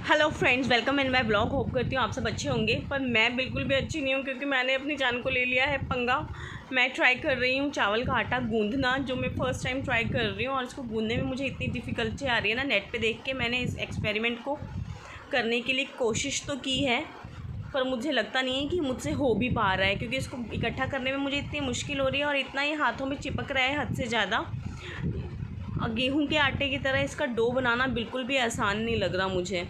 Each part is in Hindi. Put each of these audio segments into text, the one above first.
Hello friends, welcome in my blog. Hope करती हूँ आप सब अच्छे होंगे, पर मैं बिल्कुल भी अच्छी नहीं हूँ क्योंकि मैंने अपनी जान को ले लिया है पंगा। मैं ट्राई कर रही हूँ चावल का आटा गूंदना, जो मैं फ़र्स्ट टाइम ट्राई कर रही हूँ, और इसको गूंदने में मुझे इतनी डिफ़िकल्टी आ रही है ना। नेट पे देख के मैंने इस एक्सपेरिमेंट को करने के लिए कोशिश तो की है, पर मुझे लगता नहीं है कि मुझसे हो भी पा रहा है, क्योंकि इसको इकट्ठा करने में मुझे इतनी मुश्किल हो रही है और इतना ये हाथों में चिपक रहा है हद से ज़्यादा। गेहूँ के आटे की तरह इसका डो बनाना बिल्कुल भी आसान नहीं लग रहा मुझे,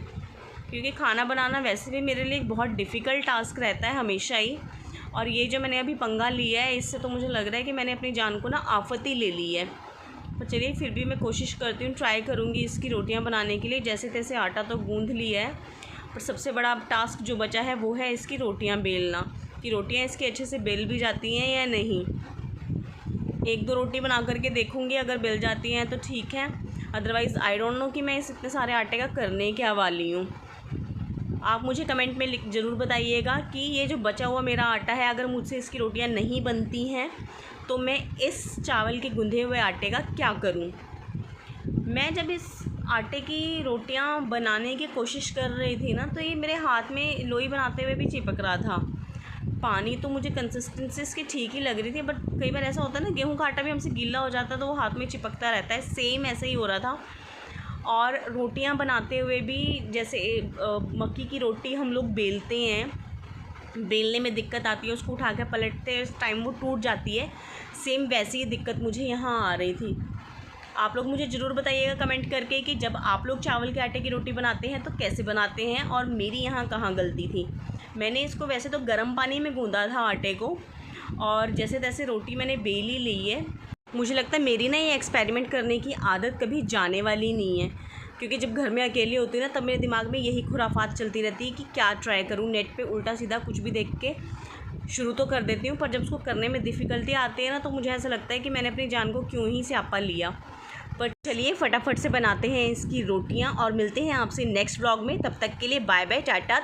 क्योंकि खाना बनाना वैसे भी मेरे लिए एक बहुत डिफ़िकल्ट टास्क रहता है हमेशा ही। और ये जो मैंने अभी पंगा लिया है, इससे तो मुझे लग रहा है कि मैंने अपनी जान को ना आफत ही ले ली है। पर चलिए, फिर भी मैं कोशिश करती हूँ, ट्राई करूँगी इसकी रोटियाँ बनाने के लिए। जैसे तैसे आटा तो गूँध लिया है, पर सबसे बड़ा टास्क जो बचा है वो है इसकी रोटियाँ बेलना, कि रोटियाँ इसकी अच्छे से बेल भी जाती हैं या नहीं। एक दो रोटी बना करके देखूँगी, अगर बेल जाती हैं तो ठीक है, अदरवाइज़ आई डोंट नो कि मैं इस इतने सारे आटे का करने क्या वाली हूँ। आप मुझे कमेंट में ज़रूर बताइएगा कि ये जो बचा हुआ मेरा आटा है, अगर मुझसे इसकी रोटियां नहीं बनती हैं तो मैं इस चावल के गूंधे हुए आटे का क्या करूं। मैं जब इस आटे की रोटियां बनाने की कोशिश कर रही थी ना, तो ये मेरे हाथ में लोई बनाते हुए भी चिपक रहा था। पानी तो मुझे कंसिस्टेंसी इसकी ठीक ही लग रही थी, बट कई बार ऐसा होता है ना, गेहूं का आटा भी हमसे गीला हो जाता है तो वो हाथ में चिपकता रहता है। सेम ऐसे ही हो रहा था। और रोटियां बनाते हुए भी, जैसे मक्की की रोटी हम लोग बेलते हैं, बेलने में दिक्कत आती है, उसको उठा के पलटते उस टाइम वो टूट जाती है। सेम वैसी ही दिक्कत मुझे यहाँ आ रही थी। आप लोग मुझे ज़रूर बताइएगा कमेंट करके कि जब आप लोग चावल के आटे की रोटी बनाते हैं तो कैसे बनाते हैं, और मेरी यहाँ कहाँ गलती थी। मैंने इसको वैसे तो गर्म पानी में गूँधा था आटे को, और जैसे तैसे रोटी मैंने बेल ही ली है। मुझे लगता है मेरी ना ये एक्सपेरिमेंट करने की आदत कभी जाने वाली नहीं है, क्योंकि जब घर में अकेली होती है ना, तब मेरे दिमाग में यही खुराफात चलती रहती है कि क्या ट्राई करूँ। नेट पे उल्टा सीधा कुछ भी देख के शुरू तो कर देती हूँ, पर जब उसको करने में डिफ़िकल्टी आती है ना, तो मुझे ऐसा लगता है कि मैंने अपनी जान को क्यों ही स्यापा लिया। पर चलिए, फटाफट से बनाते हैं इसकी रोटियाँ और मिलते हैं आपसे नेक्स्ट व्लॉग में। तब तक के लिए बाय बाय, टाटा।